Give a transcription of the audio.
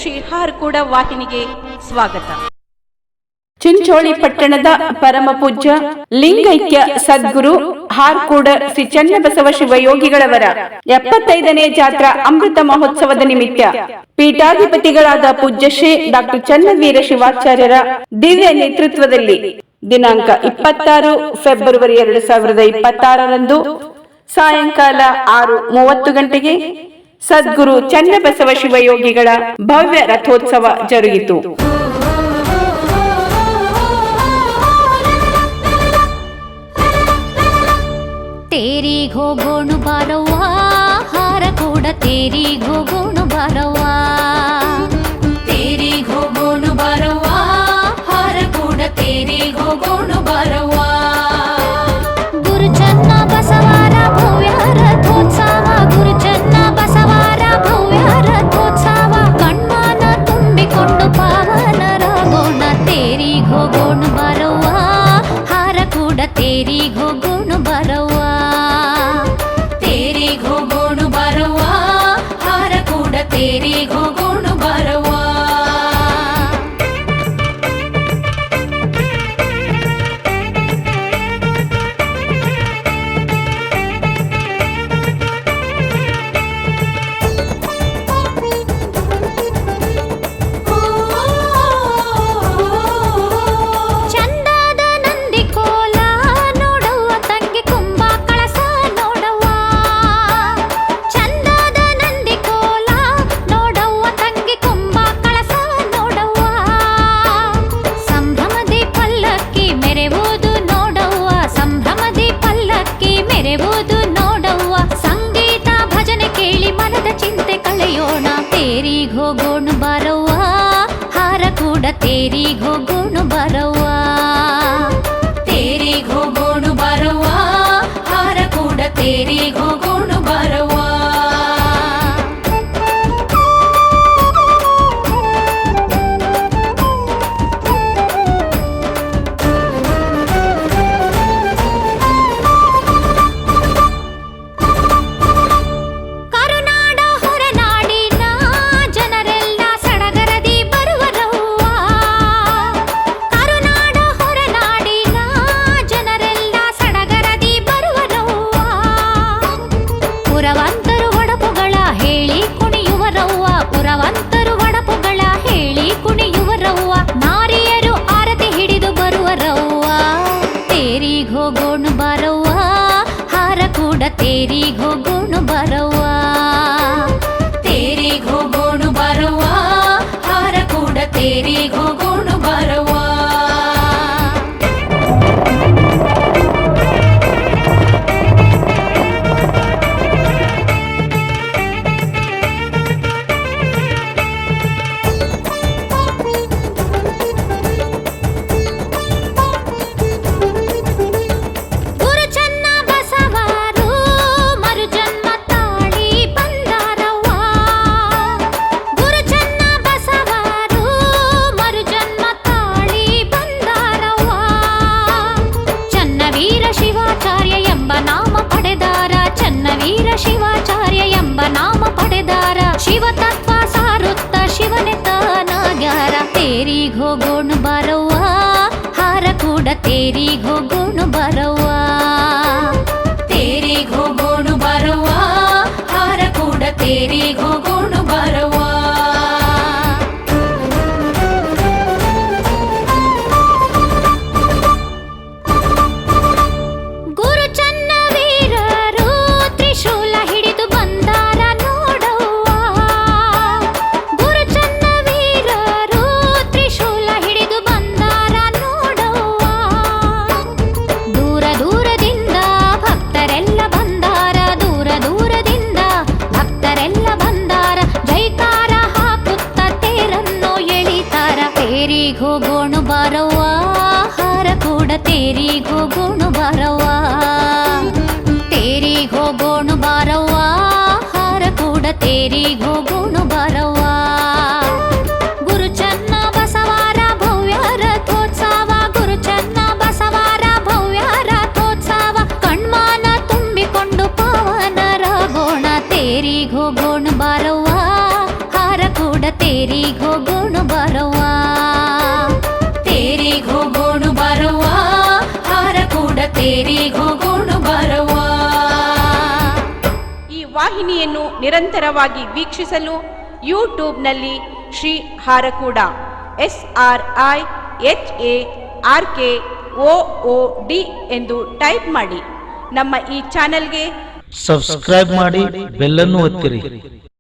ಶ್ರೀ ಹಾರ್ಕೂಡ ವಾಹಿನಿಗೆ ಸ್ವಾಗತ. ಚಿಂಚೋಳಿ ಪಟ್ಟಣದ ಪರಮ ಪೂಜ್ಯ ಲಿಂಗೈಕ್ಯ ಸದ್ಗುರು ಹಾರ್ಕೂಡ ಶ್ರೀ ಚನ್ನಬಸವ ಶಿವಯೋಗಿಗಳವರ 75ನೇ ಜಾತ್ರಾ ಅಮೃತ ಮಹೋತ್ಸವದ ನಿಮಿತ್ತ ಪೀಠಾಧಿಪತಿಗಳಾದ ಪೂಜ್ಯ ಶ್ರೀ ಡಾಕ್ಟರ್ ಚನ್ನವೀರ ಶಿವಾಚಾರ್ಯರ ದಿವ್ಯ ನೇತೃತ್ವದಲ್ಲಿ ದಿನಾಂಕ 26 ಫೆಬ್ರವರಿ 2026ರಂದು ಸಾಯಂಕಾಲ 6:30 ಗಂಟೆಗೆ ಸದ್ಗುರು ಚನ್ನಬಸವ ಶಿವಯೋಗಿಗಳ ಭವ್ಯ ರಥೋತ್ಸವ ಜರುಗಿತು. ತೇರಿಗೆ ಹೋಗೋಣು ಬಾರವ್ವ ಹಾರಕೂಡ ತೇರಿಗೆ ಹೋಗೋಣು ಬಾರವ್ವ, ತೇರಿಗೆ ಹೋಗೋಣು ಬಾರವ್ವ ಹಾರಕೂಡ ತೇರಿಗೆ ಹೋಗೋಣು ಬಾರವ್ವ. ಗುರು ಚನ್ನ ಬಸವಾರ ಭವ್ಯ ರಥೋತ್ಸವ, ಗುರು ಚನ್ನ ಬಸವಾರ ಭವ್ಯ ರಥೋತ್ಸವ, ಕಣ್ಮಾನ ತುಂಬಿಕೊಂಡು ಪಾವನರಾಗೋಣ ತೇರಿಗೆ ಹೋಗೋಣು ಬಾರವ್ವ ಹಾರಕೂಡ ತೇರಿಗೆ ಹೋಗೋಣು ಬಾರವ್ವ, ತೇರಿಗೆ ಹೋಗೋಣು ಬಾರವ್ವ ಹಾರಕೂಡ ತೇರಿಗೆ ಹೋಗೋಣು ಬಾರವ್ವ. ಚಂದದ ನಂದಿ ಕೋಲ ನೋಡವ್ವ ತಂಗಿ ಕುಂಭ ಕಳಸ ನೋಡವ್ವ, ಚಂದದ ನಂದಿ ಕೋಲ ನೋಡವ್ವ ತಂಗಿ ಕುಂಭ ಕಳಸ ನೋಡವ್ವ, ಸಂಭ್ರಮದಿ ಪಲ್ಲಕ್ಕಿ ಮೆರೆವುದು ನೋಡವ್ವ, ಸಂಭ್ರಮದಿ ಪಲ್ಲಕ್ಕಿ ಮೆರೆವುದು ನೋಡವ್ವ, ಸಂಗೀತ ಭಜನೆ ಕೇಳಿ ಮನದ ಚಿಂತೆ ಕಳೆಯೋಣ ತೇರಿಗೆ ಹೋಗೋಣು ಬಾರವ್ವ ಹಾರಕೂಡ ತೇರಿಗೆ ಹೋಗೋಣು ಬಾರವ್ವ, ತೇರಿಗೆ ಹೋಗೋಣು ಬಾರವ್ವ ಹಾರಕೂಡ ತೇರಿಗೆ ಹೋಗೋಣು ಬಾರವ್ವ. ಕರುನಾಡ ಹೊರನಾಡಿನ ಜನರೆಲ್ಲ ಸಡಗರದಿ ಬರುವರವ್ವ, ಕರುನಾಡ ಹೊರನಾಡಿನ ಜನರೆಲ್ಲ ಸಡಗರದಿ ಬರುವರವ್ವ, ಪುರವಂತರು ಒಡಪುಗಳ ಹೇಳಿ ಕುಣಿಯುವರವ್ವ, ಪುರವಂತರು ಒಡಪುಗಳ ಹೇಳಿ ಕುಣಿಯುವರವ್ವ, ನಾರಿಯರು ಆರತಿ ಹಿಡಿದು ಬರುವರವ್ವ ತೇರಿಗೆ ಹೋಗೋಣು ಬಾರವ್ವ ಹಾರಕೂಡ ತೇರಿಗೆ ಹೋಗೋಣು ಬಾರವ್ವ, ತೇರಿಗೆ ಹೋಗೋಣು ಬಾರವ್ವ ಹಾರಕೂಡ ತೇರಿಗೆ ಹೋಗೋಣು ಬಾರವ್ವ. ಗುರು ಚನ್ನ ಬಸವಾರು ಮರುಜನ್ಮ ತಾಳಿ ಬಂದಾರವ್ವ, ಗುರು ಚನ್ನ ಬಸವಾರು ಮರುಜನ್ಮ ತಾಳಿ ಬಂದಾರವ್ವ, ಚನ್ನವೀರ ಶಿವಾಚಾರ್ಯ ಎಂಬ ನಾಮ ಪಡೆದಾರ, ಚನ್ನವೀರ ಶಿವಾಚಾರ್ಯ ಎಂಬ ನಾಮ ಪಡೆದಾರ, ಶಿವತತ್ವ ಸಾರುತ್ತ ಶಿವನೆ ತಾನಾಗ್ಯಾರ ತೇರಿಗೆ ಹೋಗೋಣು ಬಾರವ್ವ ಹಾರಕೂಡ ತೇರಿಗೆ ಹೋಗೋಣು ಬಾರವ್ವ, ತೇರಿಗೆ ಹೋಗೋಣು ಬಾರವ್ವ ಹಾರಕೂಡ ತೇರಿಗೆ ಹೋಗೋಣು ಬಾರವ್ವ. ಗುರು ಚನ್ನವೀರರು ತ್ರಿಶೂಲ ಹಿಡಿದು ಬಂದಾರ ನೋಡವ್ವ, ಗುರು ಚನ್ನವೀರರು ತ್ರಿಶೂಲ ಹಿಡಿದು ಬಂದಾರ ನೋಡವ್ವ, ದೂರ ದೂರದಿಂದ ಭಕ್ತರೆಲ್ಲ ಬಂದಾರ, ದೂರ ದೂರದಿಂದ ಭಕ್ತರೆಲ್ಲ ಬಂದಾರ, ಜೈಕಾರ ತೇರಿಗ್ ಹೋಗೋಣ ಬರವ್ವ ತೇರಿಗ್ ಹೋಗೋಣ ಬರವ್ವ ಹಾರಕೂಡ ತೇರಿಗ್ ಹೋಗೋಣ ಬರವ್ವ. ಈ ವಾಹಿನಿಯನ್ನು ನಿರಂತರವಾಗಿ ವೀಕ್ಷಿಸಲು ಯೂಟ್ಯೂಬ್ನಲ್ಲಿ ಶ್ರೀ ಹಾರಕೂಡ SRIHARKOOD ಎಂದು ಟೈಪ್ ಮಾಡಿ. ನಮ್ಮ ಈ ಚಾನೆಲ್ಗೆ ಸಬ್ಸ್ಕ್ರೈಬ್ ಮಾಡಿ, ಬೆಲ್ಲನ್ನು ಒತ್ತಿರಿ.